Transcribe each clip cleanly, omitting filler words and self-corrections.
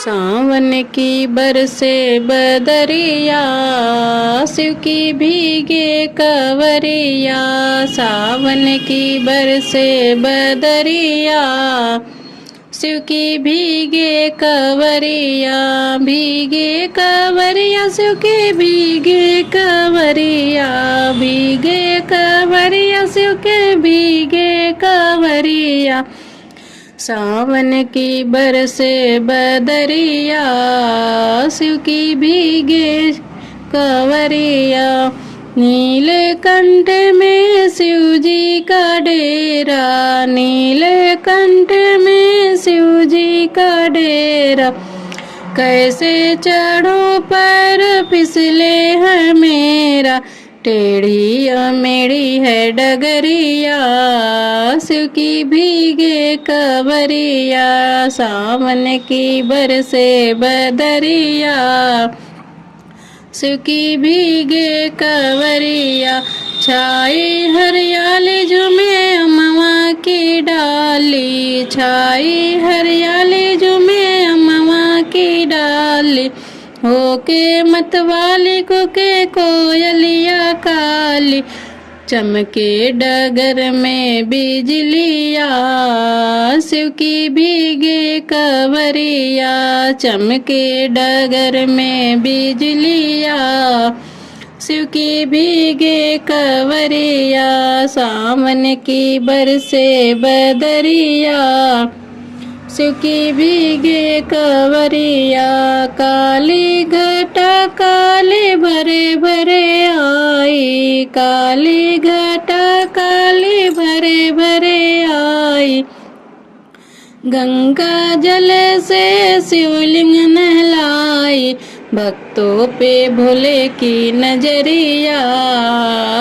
सावन की बरसे बदरिया, शिव की भीगे कवरिया। सावन की बरसे बदरिया, शिव की भीगे कवरिया। भीगे कवरिया शिव के भीगे कवरिया। भीगे कवरिया शिव के भीगे कवरिया। सावन की बरसे बदरिया, शिव की भीगे कवरिया। नीलकंठ में शिव जी का डेरा, नीलकंठ में शिव जी का डेरा। कैसे चढ़ो पर फिसले है मेरा, टेढ़ी मेढ़ी है डगरिया। शिव की भीगे कवरिया, सावन की बरसे बदरिया। शिव की भीगे कवरिया। छाई हरियाली झूमे अमवा की डाली, छाई हरियाली झूमे अमवा की डाली। होके मतवाली को के कोयलिया काली, चमके डगर में बिजलिया। शिव की भीगे कवरिया, चमके डगर में बिजलिया। शिव की भीगे कवरिया, सावन की बरसे बदरिया। शिव की भीगे कवरिया। काली घटा काली भरे भरे आई, काली घटा काली भरे भरे आई। गंगा जल से शिवलिंग नहलाई, भक्तों पे भोले की नजरिया।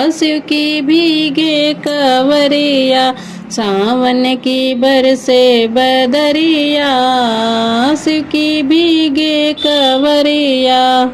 शिव की भीगे कवरिया, सावन की बरसे बदरिया। शिव की भीगे कवरिया।